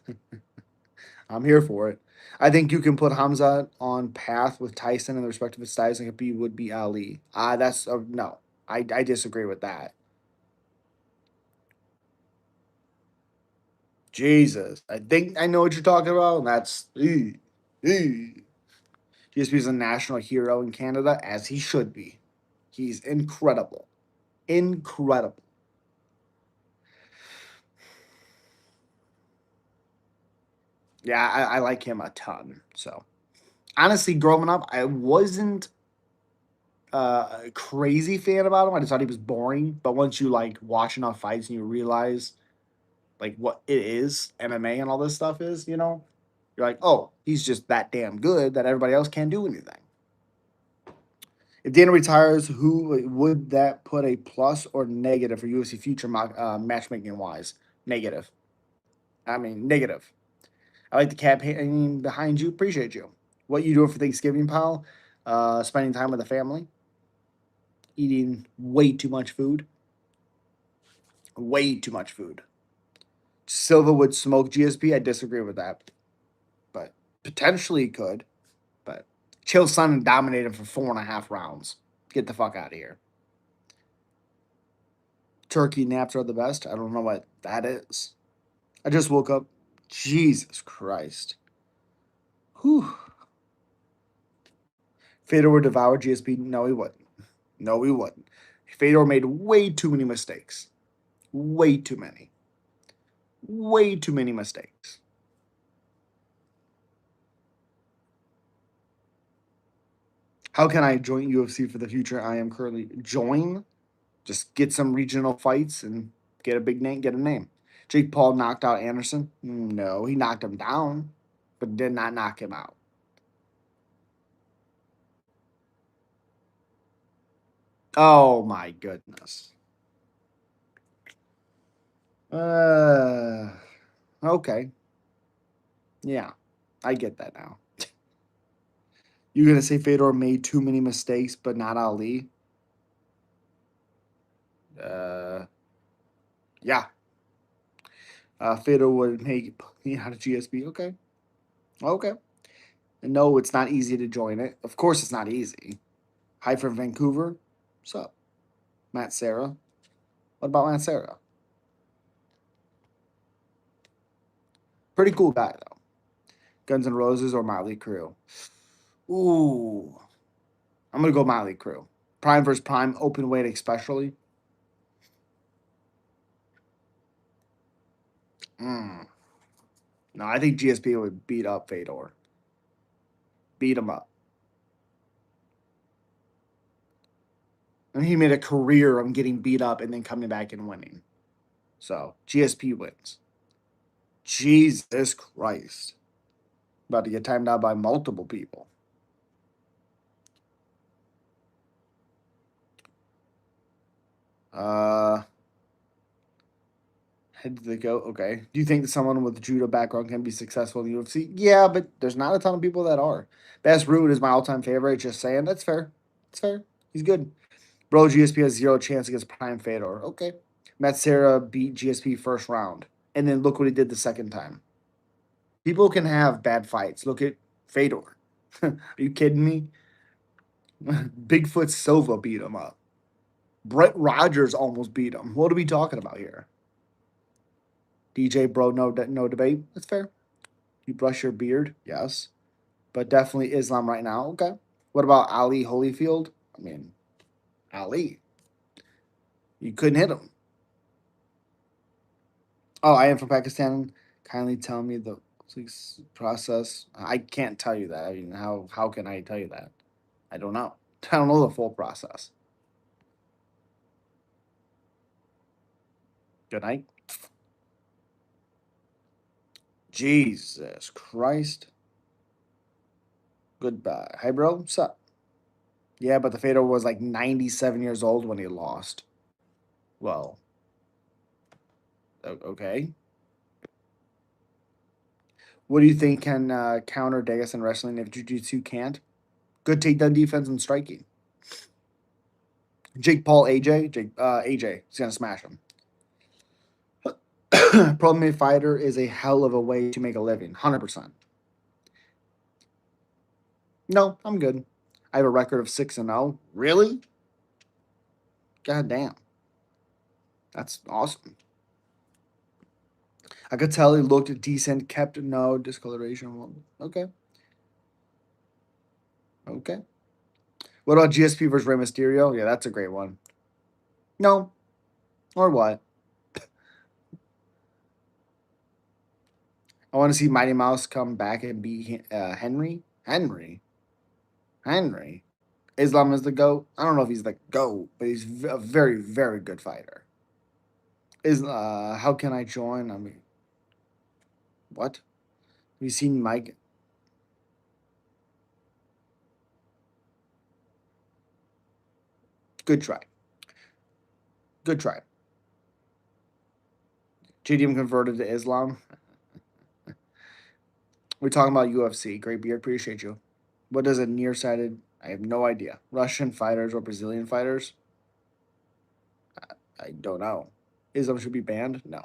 I'm here for it. I think you can put Hamza on path with Tyson in the respective styles and be would be Ali. That's no. I disagree with that. Jesus, I think I know what you're talking about. And that's GSP is a national hero in Canada as he should be. He's incredible, incredible. Yeah, I like him a ton. So honestly, growing up, I wasn't a crazy fan about him. I just thought he was boring. But once you like watch enough fights and you realize like what it is, MMA and all this stuff is, you're like, oh, he's just that damn good that everybody else can't do anything. If Dana retires, who would that put a plus or negative for UFC future matchmaking wise? Negative. I mean, negative. I like the campaign behind you. Appreciate you. What you doing for Thanksgiving, pal? Spending time with the family. Eating way too much food. Way too much food. Silva would smoke GSP. I disagree with that, but potentially he could. But Chael Sonnen dominated for 4.5 rounds. Get the fuck out of here. Turkey naps are the best. I don't know what that is. I just woke up. Jesus Christ. Whew. Fedor would devour GSP. No, he wouldn't. No, he wouldn't. Fedor made way too many mistakes. Way too many. Way too many mistakes. How can I join UFC for the future? I am currently join. Just get some regional fights and get a big name, get a name. Jake Paul knocked out Anderson. No, he knocked him down, but did not knock him out. Oh my goodness. Uh, okay. Yeah, I get that now. You're gonna say Fedor made too many mistakes, but not Ali? Uh, yeah. Fedor would make out of GSP. Okay. Okay. And no, it's not easy to join it. Of course, it's not easy. Hi from Vancouver. What's up? Matt Sarah. What about Matt Sarah? Pretty cool guy, though. Guns N' Roses or Motley Crue? Ooh. I'm going to go Motley Crue. Prime versus Prime, open weight especially. Mm. No, I think GSP would beat up Fedor. Beat him up. And he made a career of getting beat up and then coming back and winning. So GSP wins. Jesus Christ. About to get timed out by multiple people. Uh Head to the goat. Okay. Do you think that someone with a judo background can be successful in the UFC? Yeah, but there's not a ton of people that are. Best Root is my all-time favorite. Just saying. That's fair. That's fair. He's good. Bro, GSP has zero chance against Prime Fedor. Okay. Matt Serra beat GSP first round. And then look what he did the second time. People can have bad fights. Look at Fedor. Are you kidding me? Bigfoot Silva beat him up. Brett Rogers almost beat him. What are we talking about here? DJ, bro, no debate. That's fair. You brush your beard, yes, but definitely Islam right now. Okay. What about Ali Holyfield? I mean, Ali, you couldn't hit him. Oh, I am from Pakistan. Kindly tell me the process. I can't tell you that. I mean, how can I tell you that? I don't know. I don't know the full process. Good night. Jesus Christ. Goodbye. Hey, bro. What's up? Yeah, but the Fedor was like 97 years old when he lost. Well, okay. What do you think can counter Degas in wrestling if Jiu-Jitsu can't? Good takedown defense and striking. Jake Paul, AJ is gonna smash him. Pro made fighter is a hell of a way to make a living. 100%. No, I'm good. I have a record of 6-0. Really? God damn. That's awesome. I could tell he looked decent, kept no discoloration. Okay. Okay. What about GSP versus Rey Mysterio? Yeah, that's a great one. No. Or what? I want to see Mighty Mouse come back and beat Henry. Henry. Islam is the GOAT. I don't know if he's the GOAT, but he's a very, very good fighter. How can I join? I mean, what? Have you seen Mike? Good try. Good try. JDM converted to Islam. We're talking about UFC. Great beard. Appreciate you. What is a nearsighted? I have no idea. Russian fighters or Brazilian fighters? I don't know. Islam should be banned? No.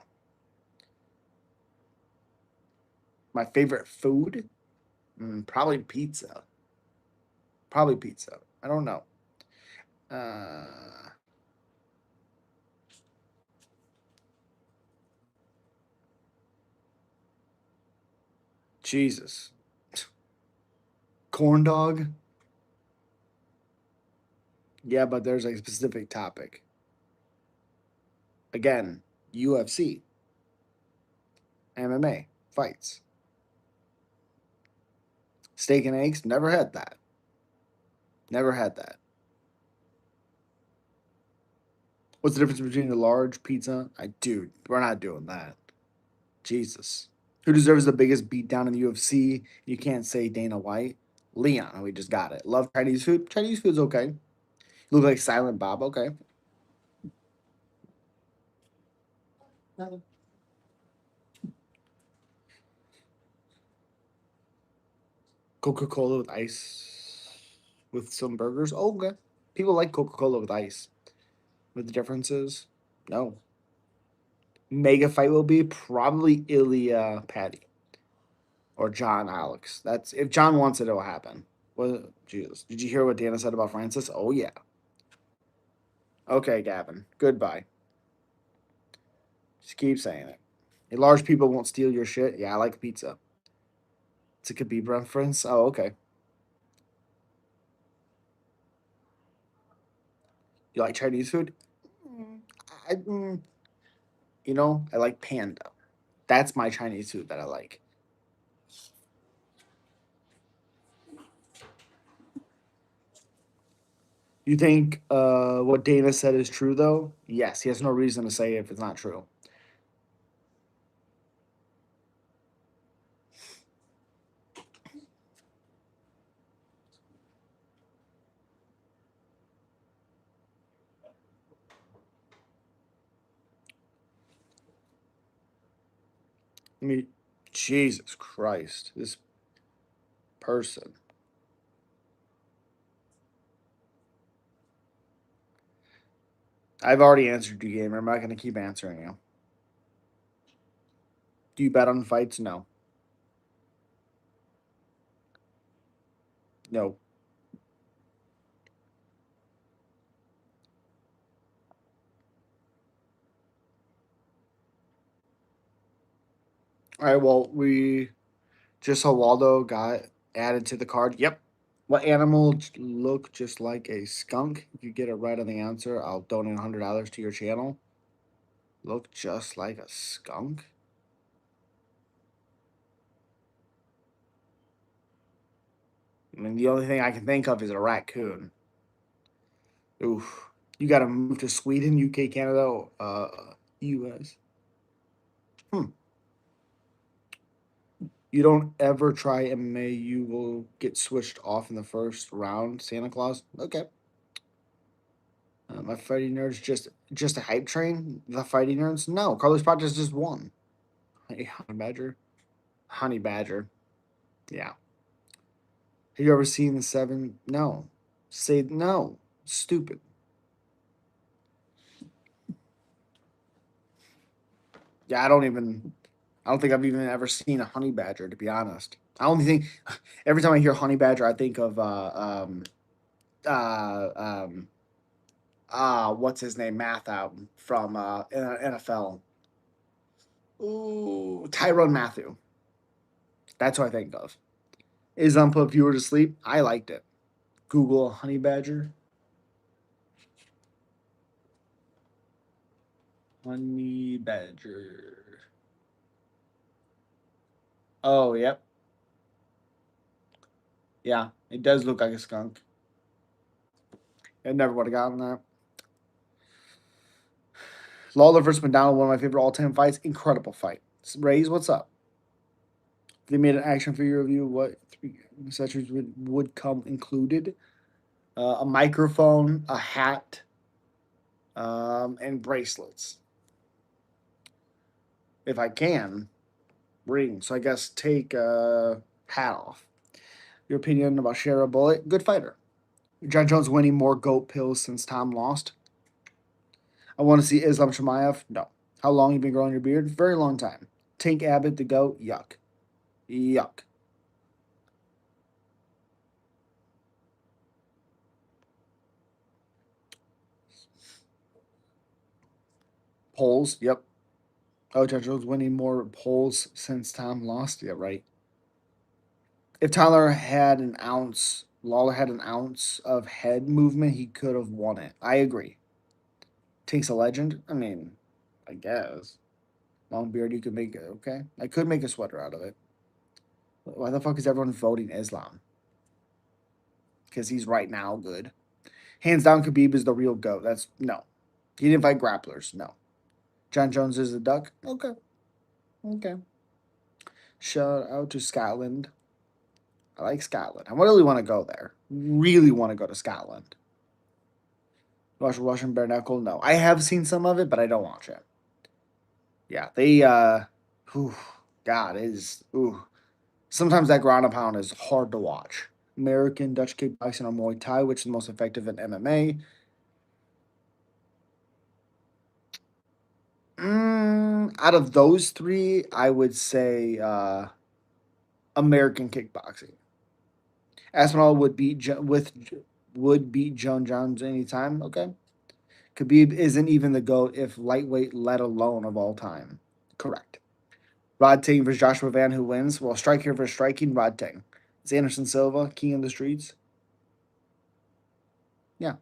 My favorite food? Probably pizza. Probably pizza. I don't know. Uh, Jesus. Corn dog? Yeah, but there's a specific topic. Again, UFC, MMA, fights. Steak and eggs? Never had that. Never had that. What's the difference between a large pizza? Dude, we're not doing that. Jesus. Who deserves the biggest beatdown in the UFC? You can't say Dana White. Leon, we just got it. Love Chinese food? Chinese food's okay. Look like Silent Bob, okay. Coca Cola with ice with some burgers. Oh, okay. People like Coca Cola with ice. What the difference is? No. Mega fight will be probably Ilya Patty or John Alex. That's if John wants it, it'll happen. What Jesus? Did you hear what Dana said about Francis? Oh yeah. Okay, Gavin. Goodbye. Just keep saying it. Hey, large people won't steal your shit. Yeah, I like pizza. It's a Khabib reference. Oh, okay. You like Chinese food? Mm, I, I like panda. That's my Chinese food that I like. You think what Dana said is true though? Yes, he has no reason to say it if it's not true. I mean, Jesus Christ, this person. I've already answered you, gamer. I'm not going to keep answering you. Do you bet on fights? No. No. All right, well, we just saw Waldo got added to the card. Yep. What animal look just like a skunk? If you get it right on the answer, I'll donate $100 to your channel. Look just like a skunk? I mean, the only thing I can think of is a raccoon. Oof. You got to move to Sweden, UK, Canada, US. Hmm. You don't ever try MMA, you will get switched off in the first round. Santa Claus. Okay. My fighting nerds just a hype train. The fighting nerds. No, Carlos Prates just won. Hey, Honey Badger. Honey Badger. Yeah. Have you ever seen the seven? No. Say no. Stupid. Yeah, I don't even. I don't think I've even ever seen a honey badger. To be honest, I only think every time I hear honey badger, I think of uh, um, what's his name? Math out from NFL. Ooh, Tyrone Matthew. That's what I think of. Islam put viewer to sleep. I liked it. Google honey badger. Honey badger. Oh, yep. Yeah, it does look like a skunk. I never would have gotten that. Lawler versus McDonald, one of my favorite all-time fights. Incredible fight. Rays, what's up? If they made an action figure review, what three accessories would come included? A microphone, a hat, and bracelets. If I can, rings. So I guess take hat off. Your opinion about Shara Bullet? Good fighter. John Jones winning more goat pills since Tom lost. I want to see Islam Shamaev. No. How long you been growing your beard? Very long time. Tank Abbott the goat. Yuck. Yuck. Polls. Yep. Oh, John Jones winning more polls since Tom lost. Yeah, right. If Tyler had an ounce, Lawler had an ounce of head movement, he could have won it. I agree. Takes a legend. I mean, I guess. Long beard, you could make it. Okay. I could make a sweater out of it. Why the fuck is everyone voting Islam? Because he's right now good. Hands down, Khabib is the real GOAT. That's no. He didn't fight grapplers. No. John Jones is a duck. Okay. Okay. Shout out to Scotland. I like Scotland. I really want to go there. Really want to go to Scotland. Watch Russian bare knuckle. No, I have seen some of it, but I don't watch it. Yeah, they. Whew, God is. Ooh, sometimes that ground and pound is hard to watch. American, Dutch kickboxing, or Muay Thai, which is the most effective in MMA? Out of those three, I would say American kickboxing. Aspinall would beat Joan Jones anytime. Okay, Khabib isn't even the GOAT if lightweight, let alone of all time. Correct. Rod Ting versus Joshua Van, who wins? Well, striker versus striking, Rod Ting. It's Anderson Silva, king of the streets. Yeah.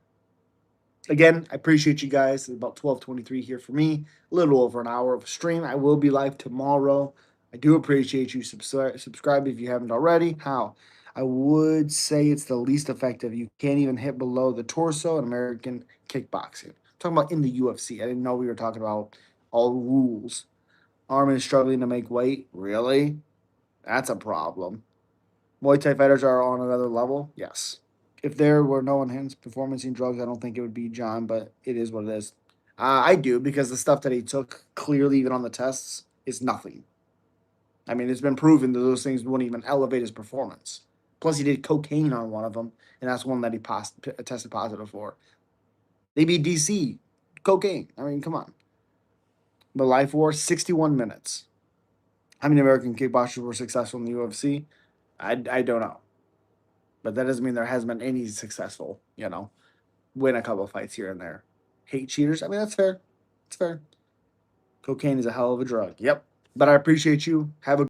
Again, I appreciate you guys. It's about 12:23 here for me. A little over an hour of stream. I will be live tomorrow. I do appreciate you. Subscribe if you haven't already. How? I would say it's the least effective. You can't even hit below the torso in American kickboxing. I'm talking about in the UFC. I didn't know we were talking about all rules. Armin is struggling to make weight. Really? That's a problem. Muay Thai fighters are on another level. Yes. If there were no enhanced performance in drugs, I don't think it would be John, but it is what it is. I do because the stuff that he took, clearly even on the tests, is nothing. I mean, it's been proven that those things wouldn't even elevate his performance. Plus, he did cocaine on one of them, and that's one that he tested positive for. They beat DC, cocaine. I mean, come on. The Life War, 61 minutes. How many American kickboxers were successful in the UFC? I don't know. But that doesn't mean there hasn't been any successful, win a couple of fights here and there. Hate cheaters. I mean, that's fair. It's fair. Cocaine is a hell of a drug. Yep. But I appreciate you. Have a